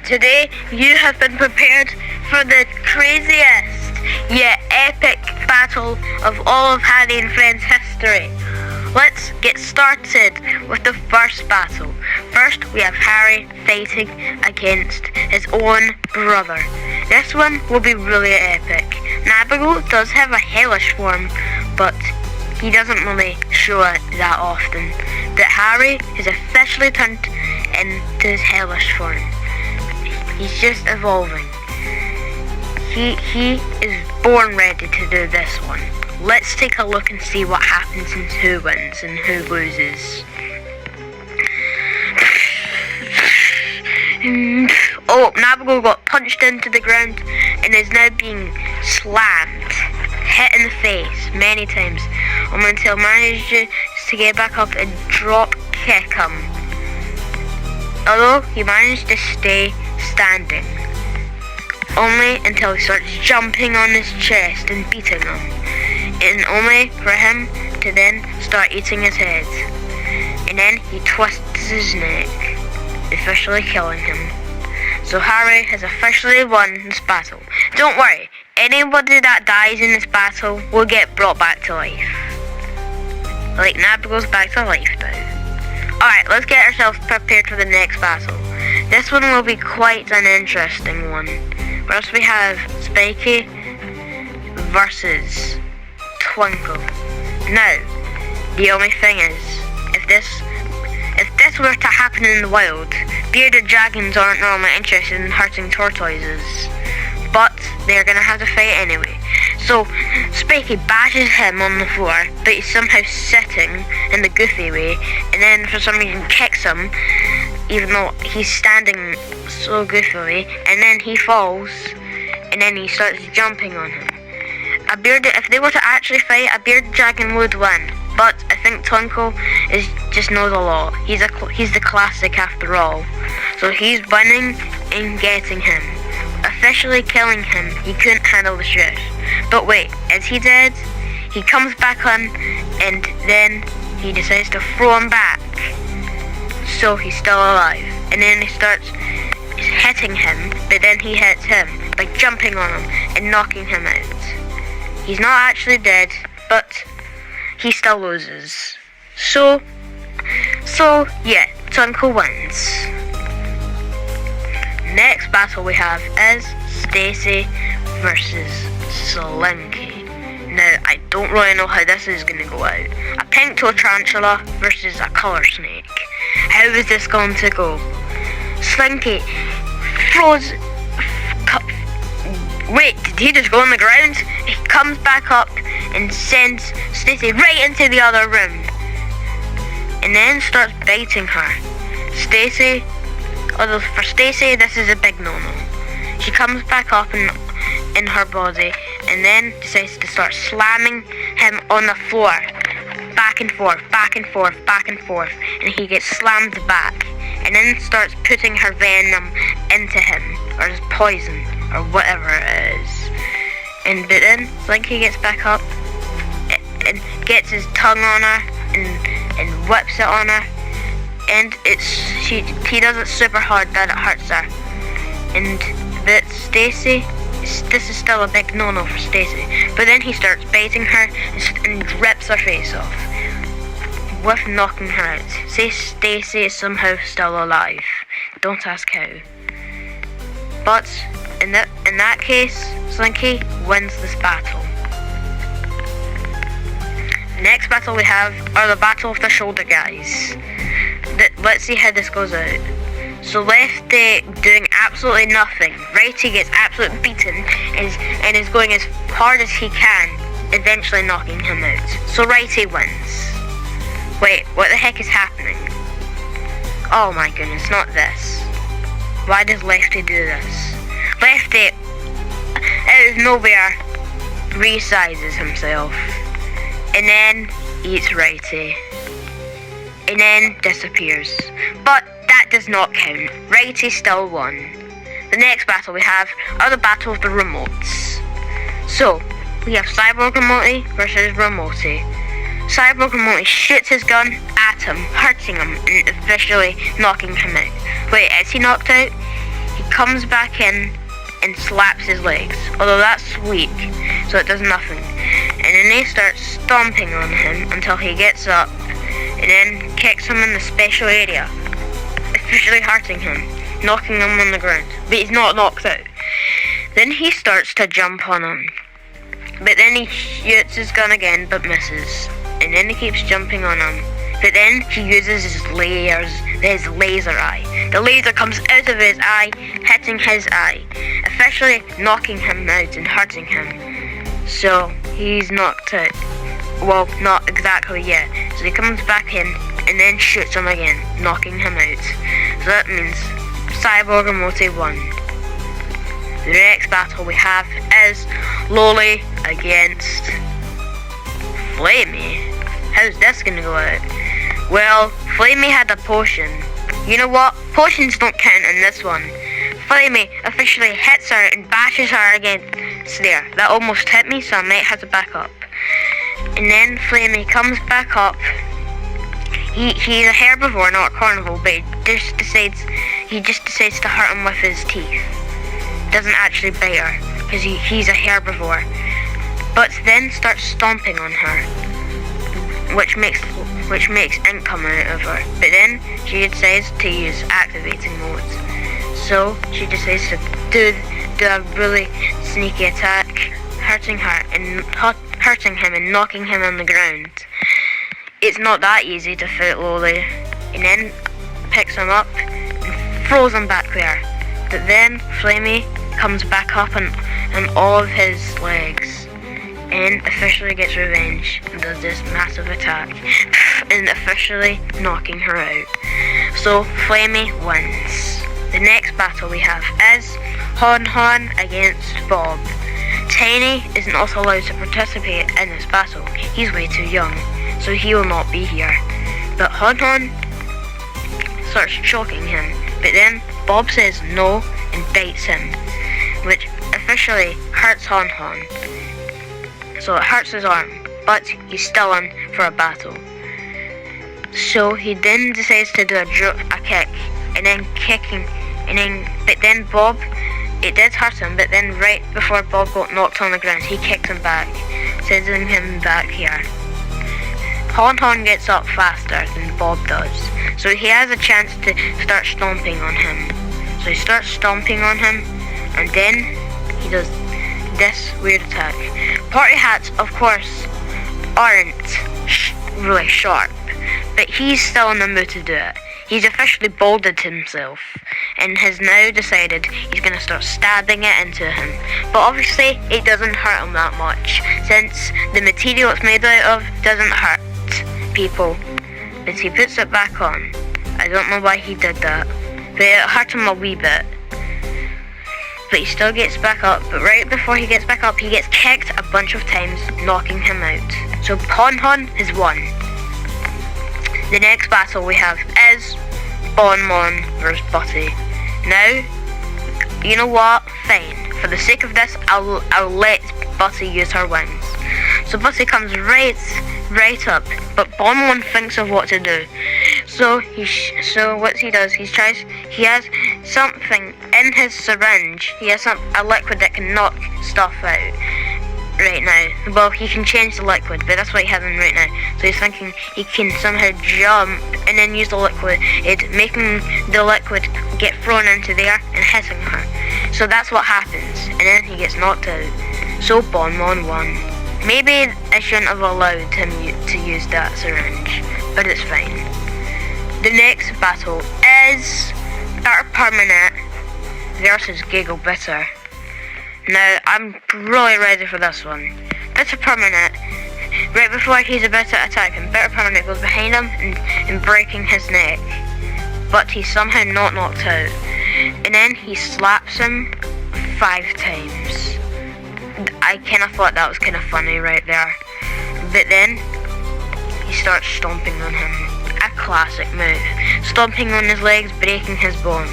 Today you have been prepared for the craziest yet epic battle of all of Harry and Friends history. Let's get started with the first battle. First, we have Harry fighting against his own brother. This one will be really epic. Nabago does have a hellish form, but he doesn't really show it that often. But Harry has officially turned into his hellish form. He's just evolving. He is born ready to do this one. Let's take a look and see what happens and who wins and who loses. Oh, Nabago got punched into the ground and is now being slammed, hit in the face many times, until manages to get back up and drop kick him. Although he managed to stay standing, only until he starts jumping on his chest and beating him, and only for him to then start eating his head. And then he twists his neck, officially killing him. So Harry has officially won this battle. Don't worry, anybody that dies in this battle will get brought back to life. Like Nabago's back to life now. Alright, let's get ourselves prepared for the next battle. This one will be quite an interesting one. First we have Spiky versus Twinkle. Now, the only thing is, if this were to happen in the wild, bearded dragons aren't normally interested in hurting tortoises, but they're gonna have to fight anyway. So Spiky bashes him on the floor, but he's somehow sitting in the goofy way, and then for some reason kicks him, even though he's standing so goofily, and then he falls, and then he starts jumping on him. If they were to actually fight, a bearded dragon would win, but I think Twinkle just knows a lot. He's the classic after all, so he's winning and getting him. Officially killing him, he couldn't handle the truth. But wait, is he dead? He comes back on, and then he decides to throw him back. So he's still alive. And then he starts hitting him, but then he hits him by jumping on him and knocking him out. He's not actually dead, but he still loses. So yeah, Twinkle wins. Next battle we have is Stacy versus Slinky. Now, I don't really know how this is going to go out. A pink-toed tarantula versus a colour snake. How is this going to go? Slinky throws... Wait, did he just go on the ground? He comes back up and sends Stacy right into the other room, and then starts biting her. Although for Stacy, this is a big no-no. She comes back up in her body, and then decides to start slamming him on the floor, back and forth, back and forth, back and forth, and he gets slammed back, and then starts putting her venom into him, or his poison, or whatever it is. But then Slinky gets back up and gets his tongue on her and whips it on her, and he does it super hard that it hurts her. But Stacy, this is still a big no-no for Stacy. But then he starts biting her and rips her face off, with knocking her out. Say Stacy is somehow still alive. Don't ask how. But in that case, Slinky wins this battle. Next battle we have are the Battle of the Shoulder guys. Let's see how this goes out. So Lefty doing absolutely nothing. Righty gets absolutely beaten and is going as hard as he can, eventually knocking him out. So Righty wins. Wait, what the heck is happening? Oh my goodness, not this. Why does Lefty do this? Lefty, out of nowhere, resizes himself, and then eats Righty, and then disappears. But that does not count. Righty still won. The next battle we have are the Battle of the Remotes. So, we have Cyborg Remote versus Remote. Cyborg Remote shoots his gun at him, hurting him, and officially knocking him out. Wait, is he knocked out? He comes back in and slaps his legs, although that's weak, so it does nothing. And then he starts stomping on him until he gets up, and then kicks him in the special area, officially hurting him, knocking him on the ground. But he's not knocked out. Then he starts to jump on him, but then he shoots his gun again but misses, and then he keeps jumping on him. But then he uses his laser eye. The laser comes out of his eye, hitting his eye, officially knocking him out and hurting him. So he's knocked out. Well, not exactly yet. So he comes back in and then shoots him again, knocking him out. So that means Cyborg Emote won. The next battle we have is Loli against Flamey. How's this gonna go out? Well, Flamey had a potion. You know what? Potions don't count in this one. Flamey officially hits her and bashes her against there. That almost hit me, so I might have to back up. And then Flamey comes back up. He's a herbivore, not a carnivore, but he just decides to hurt him with his teeth. Doesn't actually bite her, because he's a herbivore. But then starts stomping on her, which makes ink come out of her. But then she decides to use activating mode. So she decides to do a really sneaky attack, hurting him and knocking him on the ground. It's not that easy to fight Loli. And then picks him up and throws him back there. But then Flamey comes back up on all of his legs and officially gets revenge and does this massive attack and officially knocking her out. So Flamey wins. The next battle we have is Hon against Bob. Tiny is not allowed to participate in this battle. He's way too young, so he will not be here. But Hon starts choking him, but then Bob says no and bites him, which officially hurts Hon. So it hurts his arm, but he's still in for a battle. So he then decides to do a kick, and then Bob, it did hurt him, but then right before Bob got knocked on the ground, he kicked him back, sending him back here. Hon gets up faster than Bob does, so he has a chance to start stomping on him. So he starts stomping on him, and then he does this weird attack. Party hats, of course, aren't really sharp, but he's still in the mood to do it. He's officially bolded himself and has now decided he's going to start stabbing it into him. But obviously it doesn't hurt him that much, since the material it's made out of doesn't hurt people. But he puts it back on. I don't know why he did that, but it hurt him a wee bit. But he still gets back up, but right before he gets back up, he gets kicked a bunch of times, knocking him out. So Hon has won. The next battle we have is Bon versus Butty. Now, you know what? Fine. For the sake of this, I'll let Butty use her wings. So Butty comes right up, but Bon thinks of what to do. So what he does, he has something in his syringe. He has a liquid that can knock stuff out right now. Well, he can change the liquid, but that's what he has in right now. So he's thinking he can somehow jump and then use the liquid, making the liquid get thrown into there and hitting her. So that's what happens, and then he gets knocked out. So Bon won. Maybe I shouldn't have allowed him to use that syringe, but it's fine. The next battle is Bitter Permanent versus Giggle Bitter. Now, I'm really ready for this one. Bitter Permanent, right before he's about to attack him, Bitter Permanent goes behind him and breaking his neck. But he's somehow not knocked out. And then he slaps him 5 times. I kind of thought that was kind of funny right there. But then he starts stomping on him. A classic move. Stomping on his legs, breaking his bones.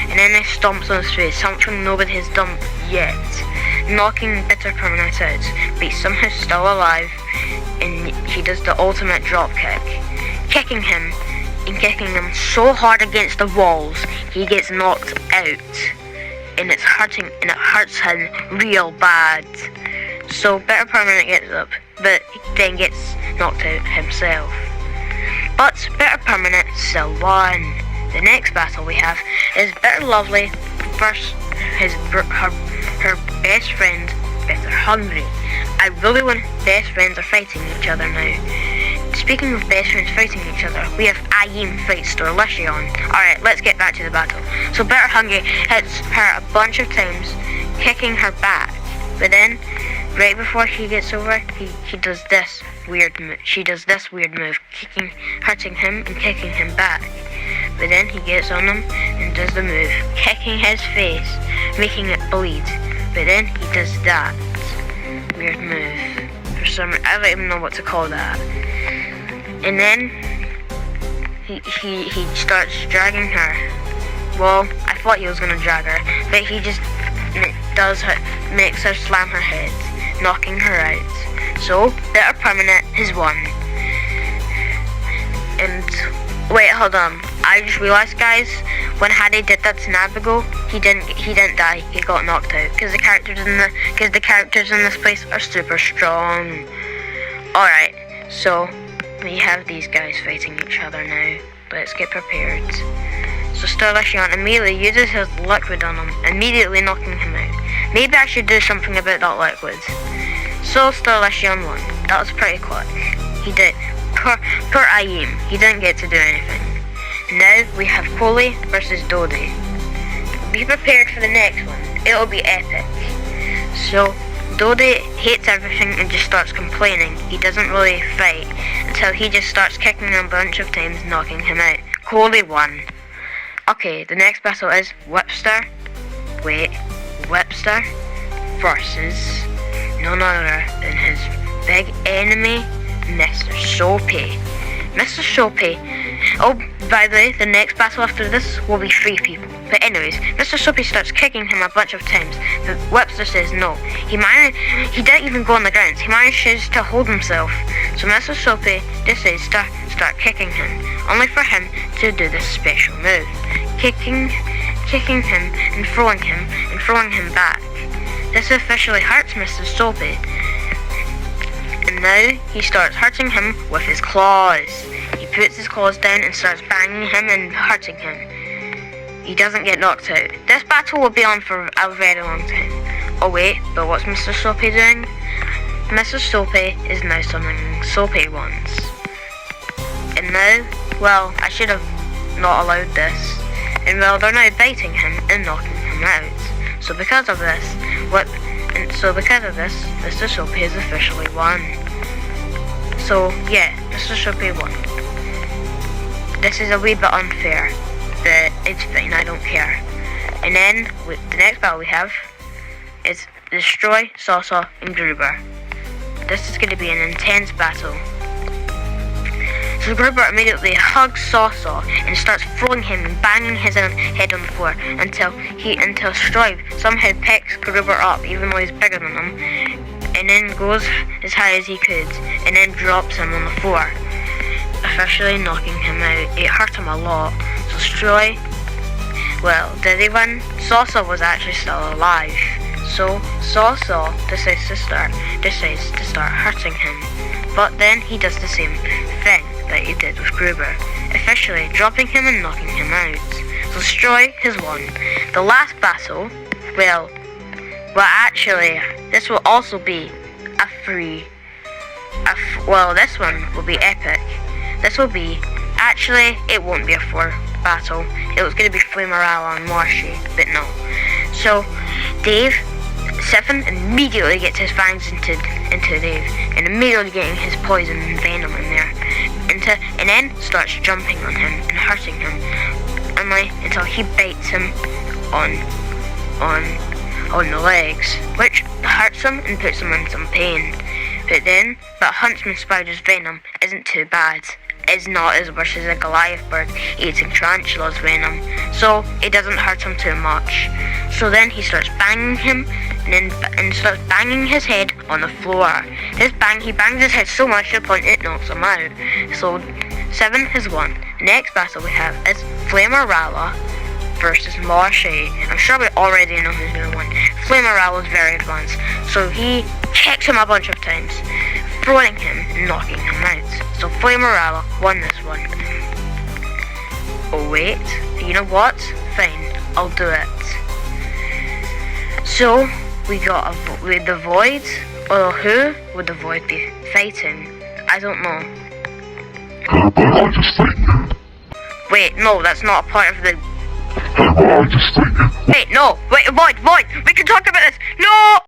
And then he stomps on his face, something nobody has done yet. Knocking Bitter Permanent out, but he's somehow still alive, and he does the ultimate drop kick. Kicking him so hard against the walls, he gets knocked out. and it hurts him real bad. So Better Permanent gets up, but then gets knocked out himself. But Better Permanent still won. The next battle we have is Better Lovely versus her best friend, Better Hungry. I really want best friends are fighting each other now. Speaking of best friends fighting each other, we have Ayim fight Starlicion. Alright, let's get back to the battle. So Better Hungry hits her a bunch of times, kicking her back. But then, right before she gets over, she does this weird move. She does this weird move, hurting him and kicking him back. But then he gets on him and does the move, kicking his face, making it bleed. But then he does that weird move. For some reason, I don't even know what to call that. And then he starts dragging her. Well, I thought he was gonna drag her, but he just makes her slam her head, knocking her out. So Better Permanent has won. And wait, hold on. I just realized, guys, when Harry did that to Navigo, he didn't die. He got knocked out because the characters in this place are super strong. All right, so we have these guys fighting each other now. Let's get prepared. So Starlicion immediately uses his liquid on him, immediately knocking him out. Maybe I should do something about that liquid. So Starlicion won. That was pretty quick. He did. Poor Ayim. He didn't get to do anything. Now we have Coley versus Dodie. Be prepared for the next one. It'll be epic. So Dodie hates everything and just starts complaining. He doesn't really fight until he just starts kicking him a bunch of times, knocking him out. Coley won. Okay, the next battle is Whipster versus none other than his big enemy, Mr. Soapy. Mr. Soapy. Oh, by the way, the next battle after this will be 3 people. But anyways, Mr. Soapy starts kicking him a bunch of times, but Whipster says no. He didn't even go on the ground. He manages to hold himself. So Mr. Soapy decides to start kicking him, only for him to do this special move, kicking him and throwing him back. This officially hurts Mr. Soapy. And now he starts hurting him with his claws. He puts his claws down and starts banging him and hurting him. He doesn't get knocked out. This battle will be on for a very long time. Oh wait, but what's Mr. Soapy doing? Mr. Soapy is now summoning Soapy ones. And now, well, I should have not allowed this. And well, they're now biting him and knocking him out. So because of this, Mr. Soapy has officially won. So yeah, Mr. Soapy won. This is a wee bit unfair, but it's fine, I don't care. And then, the next battle we have is Destroy, Sawsaw, and Gruber. This is going to be an intense battle. So Gruber immediately hugs Sawsaw and starts throwing him and banging his head on the floor until Strive somehow picks Gruber up, even though he's bigger than him, and then goes as high as he could, and then drops him on the floor, officially knocking him out. It hurt him a lot. So Stroy, well, did he win? Sawsaw was actually still alive. So Sawsaw decides to start hurting him. But then he does the same thing that he did with Gruber, officially dropping him and knocking him out. So Stroy has won. The last battle, well actually, this will also be this one will be epic. This will be, actually, it won't be a 4 battle. It was going to be Flamerella and Marshy, but no. So, Seven immediately gets his fangs into Dave, and immediately getting his poison and venom in there, and then starts jumping on him and hurting him, until he bites him on the legs, which hurts him and puts him in some pain. But Huntsman Spider's venom isn't too bad. It's not as worse as a Goliath bird eating Tarantula's venom, so it doesn't hurt him too much. So then he starts banging him and starts banging his head on the floor. He bangs his head so much to the point it knocks him out. So 7 has won. The next battle we have is Flamerella versus Marshy. I'm sure we already know who's going to win. Flamerella is very advanced, so he kicks him a bunch of times, throwing him and knocking him out. So Flamerella won this one. Oh wait, you know what? Fine, I'll do it. So we got with the Void. Or who would the Void be fighting? I don't know. But I just think. Wait, no, that's not a part of the. But I just think. Wait, no, wait, Void, we can talk about this. No.